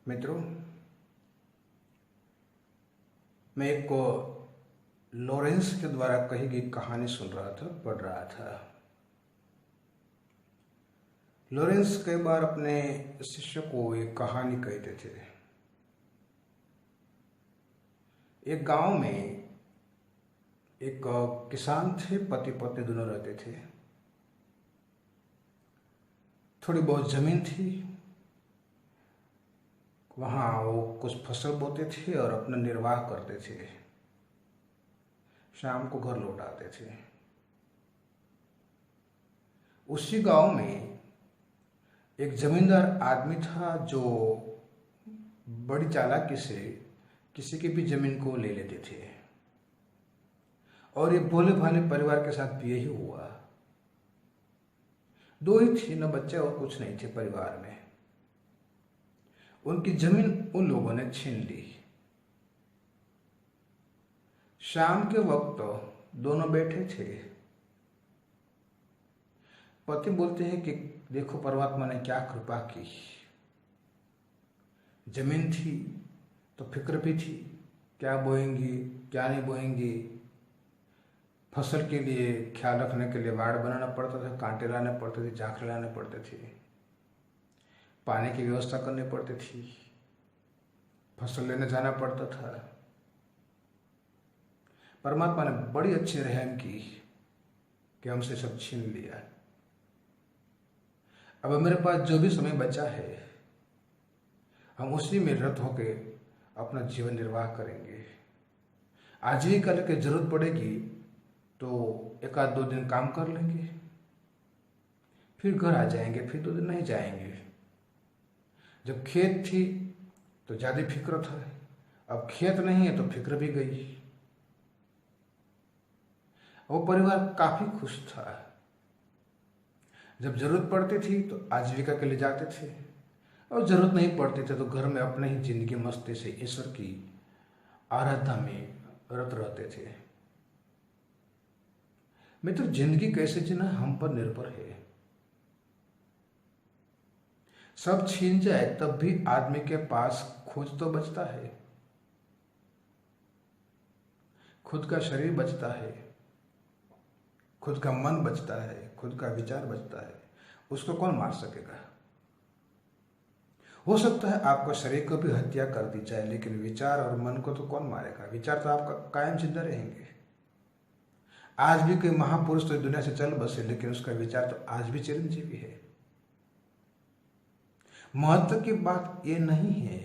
मित्रों, मैं एक को लॉरेंस के द्वारा कही गई कहानी सुन रहा था, पढ़ रहा था। लॉरेंस कई बार अपने शिष्य को एक कहानी कहते थे। एक गांव में एक किसान थे, पति पत्नी दोनों रहते थे। थोड़ी बहुत जमीन थी, वहाँ वो कुछ फसल बोते थे और अपना निर्वाह करते थे। शाम को घर लौट आते थे। उसी गांव में एक जमींदार आदमी था जो बड़ी चालाकी से किसी की भी जमीन को ले लेते थे, और ये भोले भाले परिवार के साथ भी यही हुआ। दो ही थी, न बच्चे और कुछ नहीं थे परिवार में। उनकी जमीन उन लोगों ने छीन ली। शाम के वक्त दोनों बैठे थे। पति बोलते हैं कि देखो परमात्मा ने क्या कृपा की। जमीन थी तो फिक्र भी थी, क्या बोएंगी क्या नहीं बोएंगी। फसल के लिए ख्याल रखने के लिए वाड़ बनाना पड़ता था, कांटे लाने पड़ते थे, झांखरे लाने पड़ते थे, पानी की व्यवस्था करनी पड़ती थी, फसल लेने जाना पड़ता था। परमात्मा ने बड़ी अच्छी रहम की कि हमसे सब छीन लिया। अब मेरे पास जो भी समय बचा है, हम उसी में रत होके अपना जीवन निर्वाह करेंगे। आजीविका की जरूरत पड़ेगी तो एक आध दो दिन काम कर लेंगे, फिर घर आ जाएंगे, फिर 2 दिन नहीं जाएंगे। जब खेत थी तो ज्यादा फिक्र था, अब खेत नहीं है तो फिक्र भी गई। वो परिवार काफी खुश था। जब जरूरत पड़ती थी तो आजीविका के लिए जाते थे, और जरूरत नहीं पड़ती थी तो घर में अपने ही जिंदगी मस्ती से ईश्वर की आराधना में रत रहते थे। मित्र, जिंदगी कैसे जीना हम पर निर्भर है। सब छीन जाए तब भी आदमी के पास खोज तो बचता है, खुद का शरीर बचता है, खुद का मन बचता है, खुद का विचार बचता है। उसको कौन मार सकेगा। हो सकता है आपका शरीर को भी हत्या कर दी जाए, लेकिन विचार और मन को तो कौन मारेगा। विचार तो आपका कायम जिंदा रहेंगे। आज भी कोई महापुरुष तो दुनिया से चल बसे, लेकिन उसका विचार तो आज भी चिरंजीवी है। महत्व की बात यह नहीं है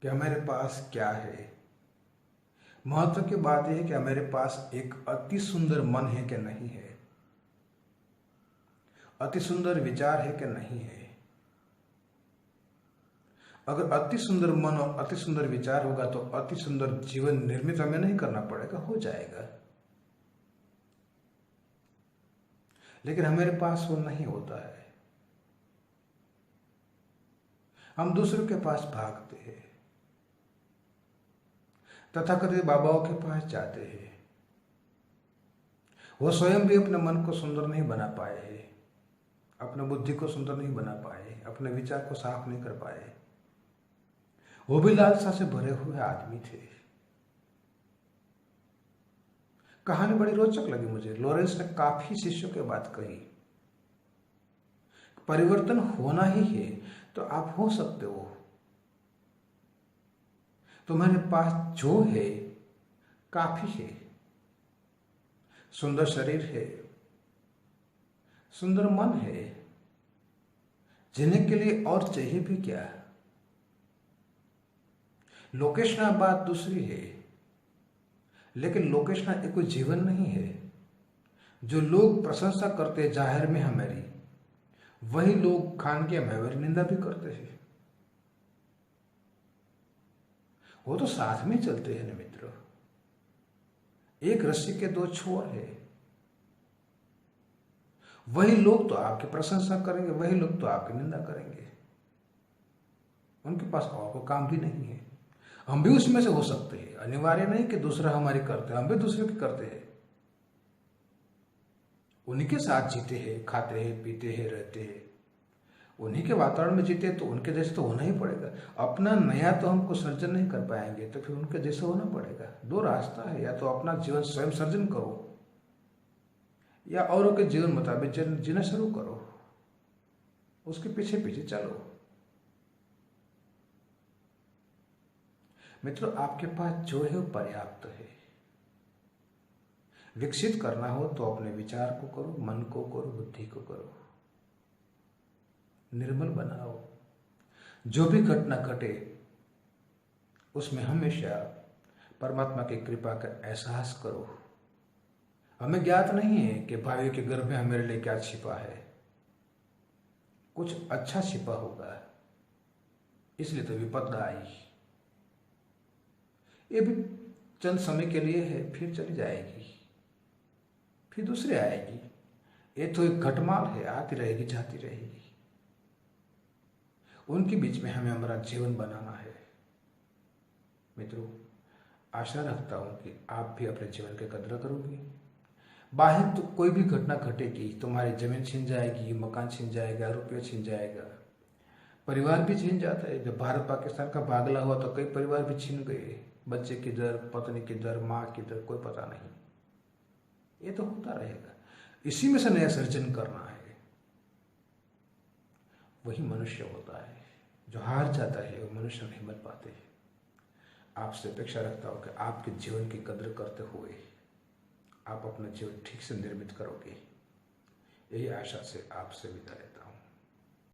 कि हमारे पास क्या है। महत्व की बात यह है कि हमारे पास एक अति सुंदर मन है कि नहीं है, अति सुंदर विचार है कि नहीं है। अगर अति सुंदर मन और अति सुंदर विचार होगा तो अति सुंदर जीवन निर्मित हमें नहीं करना पड़ेगा, हो जाएगा। लेकिन हमारे पास वो नहीं होता है। हम दूसरों के पास भागते हैं, तथाकथित बाबाओं के पास जाते हैं। वो स्वयं भी अपने मन को सुंदर नहीं बना पाए हैं, अपने बुद्धि को सुंदर नहीं बना पाए, अपने विचार को साफ नहीं कर पाए। वो भी लालसा से भरे हुए आदमी थे। कहानी बड़ी रोचक लगी मुझे। लॉरेंस ने काफी शिष्यों की बात कही। परिवर्तन होना ही है तो आप हो सकते हो। तुम्हारे पास जो है काफी है। सुंदर शरीर है, सुंदर मन है, जीने के लिए और चाहिए भी क्या। लोकेशना बात दूसरी है, लेकिन लोकेशना एक कोई जीवन नहीं है। जो लोग प्रशंसा करते जाहिर में हमारी, वही लोग खान के हमारी निंदा भी करते हैं। वो तो साथ में चलते हैं ना मित्र। एक रस्सी के 2 छोर है। वही लोग तो आपकी प्रशंसा करेंगे, वही लोग तो आपकी निंदा करेंगे। उनके पास और कोई काम भी नहीं है। हम भी उसमें से हो सकते हैं। अनिवार्य नहीं कि दूसरा हमारी करते हैं, हम भी दूसरे की करते हैं। उन्हीं के साथ जीते हैं, खाते हैं, पीते हैं, रहते हैं। उन्हीं के वातावरण में जीते तो उनके जैसे तो होना ही पड़ेगा। अपना नया तो हमको सर्जन नहीं कर पाएंगे, तो फिर उनके जैसे होना पड़ेगा। दो रास्ता है, या तो अपना जीवन स्वयं सर्जन करो या औरों के जीवन मुताबिक जीना शुरू करो, उसके पीछे पीछे चलो। मित्रों, आपके पास जो है वो पर्याप्त है। विकसित करना हो तो अपने विचार को करो, मन को करो, बुद्धि को करो, निर्मल बनाओ। जो भी घटना घटे उसमें हमेशा परमात्मा की कृपा का एहसास करो। हमें ज्ञात नहीं है कि भाइयों के गर्भ में हमारे लिए क्या छिपा है, कुछ अच्छा छिपा होगा, इसलिए तो विपदा आई। ये भी चंद समय के लिए है, फिर चली जाएगी, फिर दूसरी आएगी। ये तो एक घटमाल है, आती रहेगी जाती रहेगी। उनके बीच में हमें हमारा जीवन बनाना है। मित्रों, आशा रखता हूं कि आप भी अपने जीवन की कदर करोगे। बाहर तो कोई भी घटना घटेगी, तुम्हारी जमीन छिन जाएगी, मकान छिन जाएगा, रुपये छिन जाएगा, परिवार भी छिन जाता है। जब भारत पाकिस्तान का भागला हुआ तो कई परिवार भी छिन गए। बच्चे की दर, पत्नी की दर, माँ की दर, कोई पता नहीं। ये तो होता रहेगा। इसी में से नया सर्जन करना है। वही मनुष्य होता है। जो हार जाता है वो मनुष्य नहीं बन पाते। आपसे अपेक्षा रखता हूं कि आपके जीवन की कद्र करते हुए आप अपना जीवन ठीक से निर्मित करोगे। यही आशा से आपसे विदा लेता हूं।